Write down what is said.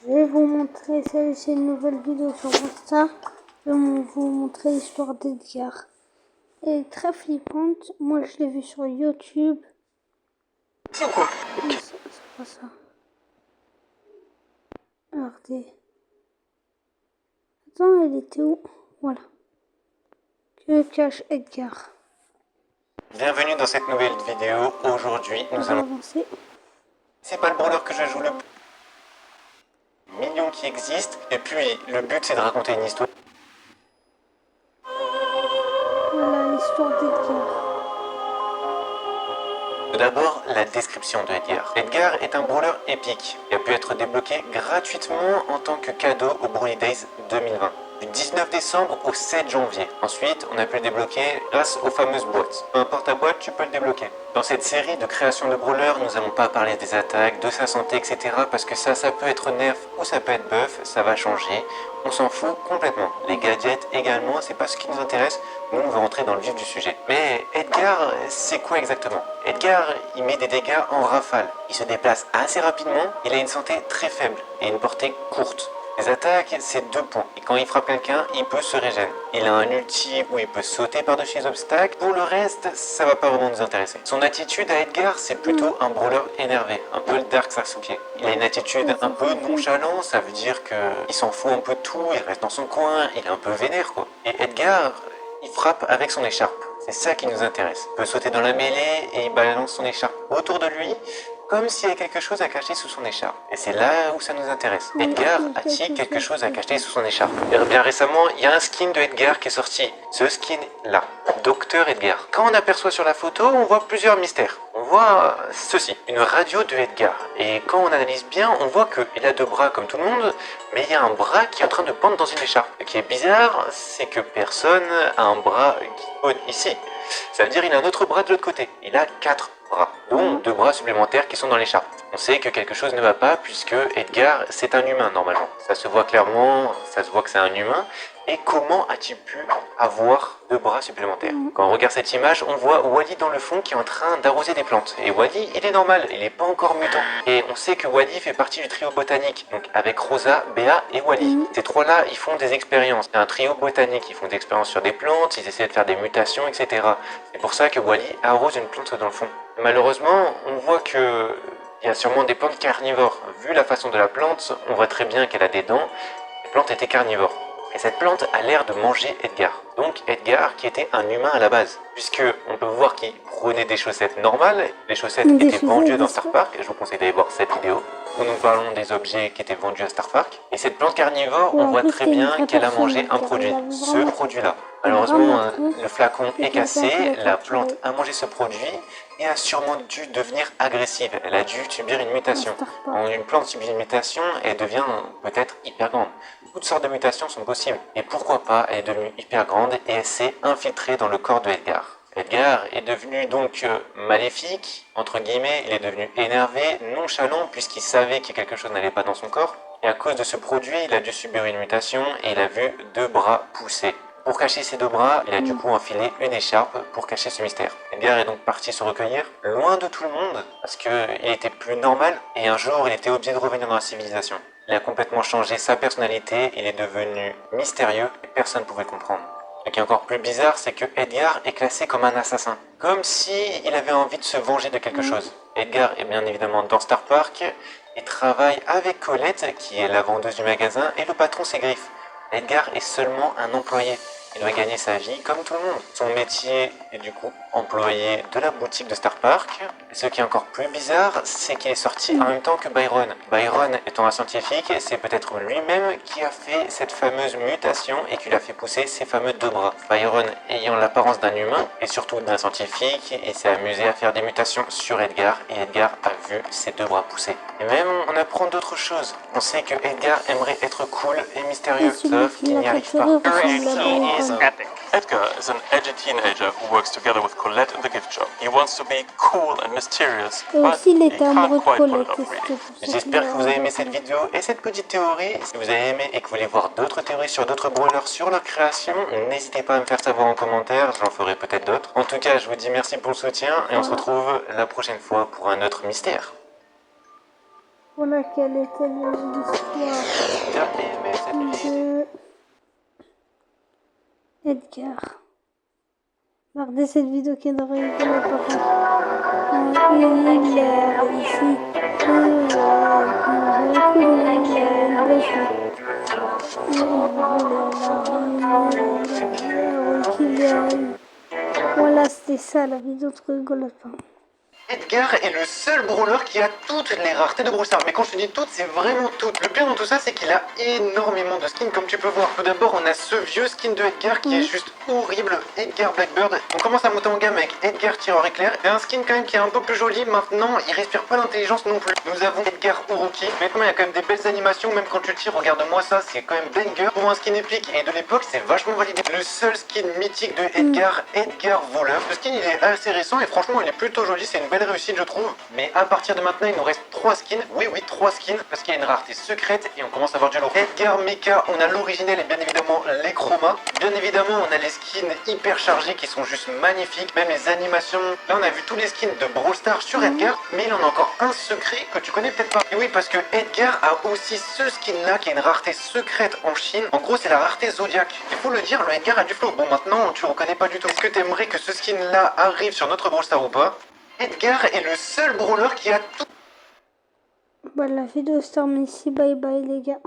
Je vais vous montrer, c'est une nouvelle vidéo sur Insta. Je vais vous montrer l'histoire d'Edgar. Elle est très flippante. Moi, je l'ai vue sur YouTube. C'est quoi? C'est pas ça. Regardez. Attends, elle était où? Voilà. Que cache Edgar? Bienvenue dans cette nouvelle vidéo. Aujourd'hui, nous allons avancer. C'est pas le brawler que je joue le million qui existe. Et puis, le but, c'est de raconter une histoire. Voilà l'histoire d'Edgar. Tout d'abord, la description de Edgar. Edgar est un brawler épique qui a pu être débloqué gratuitement en tant que cadeau au Brawl Days 2020. Du 19 décembre au 7 janvier. Ensuite, on a pu le débloquer grâce aux fameuses boîtes. Peu importe ta boîte, tu peux le débloquer. Dans cette série de création de brawler, nous n'allons pas parler des attaques, de sa santé, etc. parce que ça peut être nerf ou ça peut être buff, ça va changer. On s'en fout complètement. Les gadgets également, c'est pas ce qui nous intéresse. Nous, on va rentrer dans le vif du sujet. Mais Edgar, c'est quoi exactement? Edgar, il met des dégâts en rafale. Il se déplace assez rapidement, il a une santé très faible et une portée courte. Les attaques, c'est 2 points. Et quand il frappe quelqu'un, il peut se régénérer. Il a un ulti où il peut sauter par-dessus les obstacles. Pour le reste, ça va pas vraiment nous intéresser. Son attitude à Edgar, c'est plutôt un brawler énervé. Un peu le Dark Sasuke. Il a une attitude un peu nonchalante. Ça veut dire qu'il s'en fout un peu de tout. Il reste dans son coin. Il est un peu vénère, quoi. Et Edgar, il frappe avec son écharpe. C'est ça qui nous intéresse. Il peut sauter dans la mêlée et il balance son écharpe autour de lui, comme s'il y avait quelque chose à cacher sous son écharpe. Et c'est là où ça nous intéresse. Edgar a-t-il quelque chose à cacher sous son écharpe? Bien récemment, il y a un skin de Edgar qui est sorti. Ce skin-là, Docteur Edgar. Quand on aperçoit sur la photo, on voit plusieurs mystères. On voit ceci, une radio de Edgar. Et quand on analyse bien, on voit qu'il a 2 bras comme tout le monde, mais il y a un bras qui est en train de pendre dans une écharpe. Ce qui est bizarre, c'est que personne a un bras qui pond ici. Ça veut dire qu'il a un autre bras de l'autre côté. Il a 4 bras, dont 2 bras supplémentaires qui sont dans l'écharpe. On sait que quelque chose ne va pas puisque Edgar, c'est un humain normalement. Ça se voit clairement, ça se voit que c'est un humain. Et comment a-t-il pu avoir 2 bras supplémentaires? Quand on regarde cette image, on voit Wally dans le fond qui est en train d'arroser des plantes. Et Wally, il est normal, il n'est pas encore mutant. Et on sait que Wally fait partie du trio botanique, donc avec Rosa, Béa et Wally. Ces 3-là, ils font des expériences. C'est un trio botanique, ils font des expériences sur des plantes, ils essaient de faire des mutations, etc. C'est pour ça que Wally arrose une plante dans le fond. Malheureusement, on voit que il y a sûrement des plantes carnivores. Vu la façon de la plante, on voit très bien qu'elle a des dents. La plante était carnivore. Et cette plante a l'air de manger Edgar. Donc Edgar qui était un humain à la base. Puisque on peut voir qu'il prenait des chaussettes normales. Les chaussettes étaient vendues dans Star Park. Et je vous conseille d'aller voir cette vidéo où nous parlons des objets qui étaient vendus à Star Park. Et cette plante carnivore, on voit très bien qu'elle a mangé un produit. Ce produit-là. Malheureusement, le flacon est cassé. La plante a mangé ce produit et a sûrement dû devenir agressive. Elle a dû subir une mutation. Quand une plante subit une mutation, elle devient peut-être hyper grande. Toutes sortes de mutations sont possibles. Et pourquoi pas, elle est devenue hyper grande et elle s'est infiltrée dans le corps de Edgar. Edgar est devenu donc maléfique, entre guillemets, il est devenu énervé, nonchalant puisqu'il savait que quelque chose n'allait pas dans son corps. Et à cause de ce produit, il a dû subir une mutation et il a vu 2 bras pousser. Pour cacher ses 2 bras, il a du coup enfilé une écharpe pour cacher ce mystère. Edgar est donc parti se recueillir, loin de tout le monde, parce qu'il était plus normal, et un jour il était obligé de revenir dans la civilisation. Il a complètement changé sa personnalité, il est devenu mystérieux, et personne ne pouvait le comprendre. Ce qui est encore plus bizarre, c'est que Edgar est classé comme un assassin. Comme si il avait envie de se venger de quelque chose. Edgar est bien évidemment dans Star Park, et travaille avec Colette, qui est la vendeuse du magasin, et le patron c'est Griff. Edgar est seulement un employé. Il doit gagner sa vie comme tout le monde. Son métier est du coup employé de la boutique de Star Park. Et ce qui est encore plus bizarre, c'est qu'il est sorti en même temps que Byron. Byron étant un scientifique, c'est peut-être lui-même qui a fait cette fameuse mutation et qui lui a fait pousser ses fameux 2 bras. Byron ayant l'apparence d'un humain et surtout d'un scientifique, il s'est amusé à faire des mutations sur Edgar et Edgar a vu ses 2 bras pousser. Et même on apprend d'autres choses. On sait que Edgar aimerait être cool et mystérieux, sauf qu'il n'y arrive pas. Edgar is an edgy teenager who works together with Colette in the gift shop. He wants to be cool and mysterious, but he can't quite pull it off really. J'espère que vous avez aimé cette vidéo et cette petite théorie. Si vous avez aimé et que vous voulez voir d'autres théories sur d'autres brawlers, sur leur création, n'hésitez pas à me faire savoir en commentaire, j'en ferai peut-être d'autres. En tout cas, je vous dis merci pour le soutien et on se retrouve la prochaine fois pour un autre mystère. Voilà quelle était l'histoire T'as aimé cette de Edgar. Regardez cette vidéo qui est de rigoler par contre. Il est ici. Voilà, c'était ça la vidéo de rigolote. Edgar est le seul brawler qui a toutes les raretés de Brawl Stars. Mais quand je te dis toutes, c'est vraiment toutes. Le pire dans tout ça, c'est qu'il a énormément de skins, comme tu peux voir. Tout d'abord, on a ce vieux skin de Edgar qui est juste horrible. Edgar Blackbird. On commence à monter en gamme avec Edgar Tireur Éclair. Et un skin quand même qui est un peu plus joli. Maintenant, il respire pas l'intelligence non plus. Nous avons Edgar Uruki. Maintenant, il y a quand même des belles animations. Même quand tu tires, regarde-moi ça, c'est quand même banger. Pour un skin épique et de l'époque, c'est vachement validé. Le seul skin mythique de Edgar, Edgar Voleur. Le skin, il est assez récent et franchement, il est plutôt joli. C'est une belle réussite, je trouve. Mais à partir de maintenant, il nous reste 3 skins. Oui, 3 skins. Parce qu'il y a une rareté secrète et on commence à avoir du lourd. Edgar Mecha, on a l'originel et bien évidemment les chromas. Bien évidemment, on a les skins hyper chargés qui sont juste magnifiques. Même les animations. Là, on a vu tous les skins de Brawl Stars sur Edgar. Mais il en a encore un secret que tu connais peut-être pas. Et oui, parce que Edgar a aussi ce skin-là qui est une rareté secrète en Chine. En gros, c'est la rareté Zodiac. Il faut le dire, le Edgar a du flow. Bon, maintenant, tu reconnais pas du tout. Est-ce que t'aimerais que ce skin-là arrive sur notre Brawl Stars ou pas? Edgar est le seul brawler qui a tout. Voilà, la vidéo se termine ici. Bye bye les gars.